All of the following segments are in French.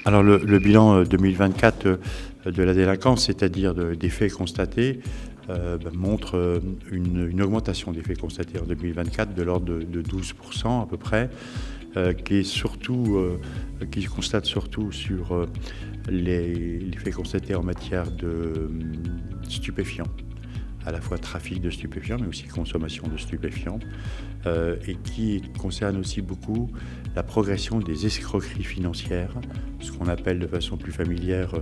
Alors le bilan 2024 de la délinquance, c'est-à-dire des faits constatés, montre une augmentation des faits constatés en 2024 de l'ordre de 12% à peu près, qui constate surtout sur les faits constatés en matière de stupéfiants, à la fois trafic de stupéfiants, mais aussi consommation de stupéfiants, et qui concerne aussi beaucoup la progression des escroqueries financières, ce qu'on appelle de façon plus familière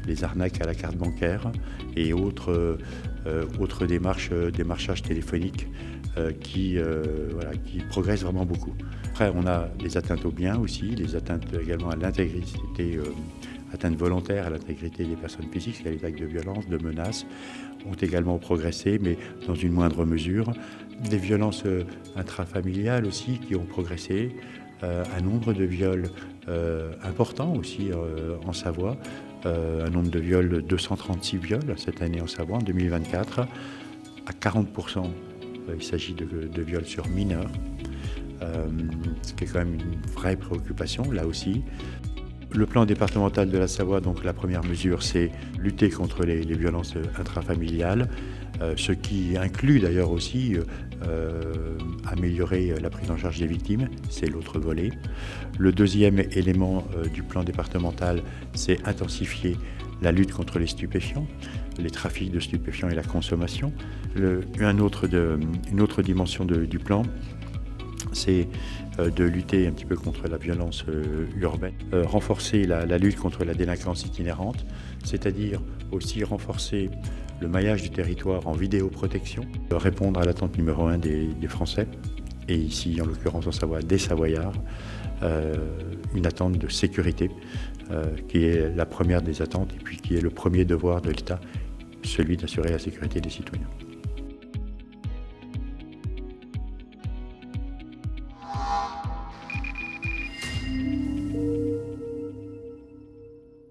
les arnaques à la carte bancaire et autres démarchages téléphoniques qui progressent vraiment beaucoup. Après, on a les atteintes aux biens aussi, les atteintes également à l'intégrité, atteintes volontaires à l'intégrité des personnes physiques, c'est-à-dire les actes de violence, de menaces, ont également progressé, mais dans une moindre mesure. Des violences intrafamiliales aussi qui ont progressé, un nombre de viols important aussi en Savoie, un nombre de viols, 236 viols cette année en Savoie, en 2024. À 40%, il s'agit de viols sur mineurs, ce qui est quand même une vraie préoccupation là aussi. Le plan départemental de la Savoie, donc la première mesure, c'est lutter contre les violences intrafamiliales, ce qui inclut d'ailleurs aussi améliorer la prise en charge des victimes, c'est l'autre volet. Le deuxième élément du plan départemental, c'est intensifier la lutte contre les stupéfiants, les trafics de stupéfiants et la consommation. Une autre dimension du plan, c'est de lutter un petit peu contre la violence urbaine, renforcer la lutte contre la délinquance itinérante, c'est-à-dire aussi renforcer le maillage du territoire en vidéoprotection, répondre à l'attente numéro 1 des Français, et ici en l'occurrence en Savoie des Savoyards, une attente de sécurité qui est la première des attentes et puis qui est le premier devoir de l'État, celui d'assurer la sécurité des citoyens.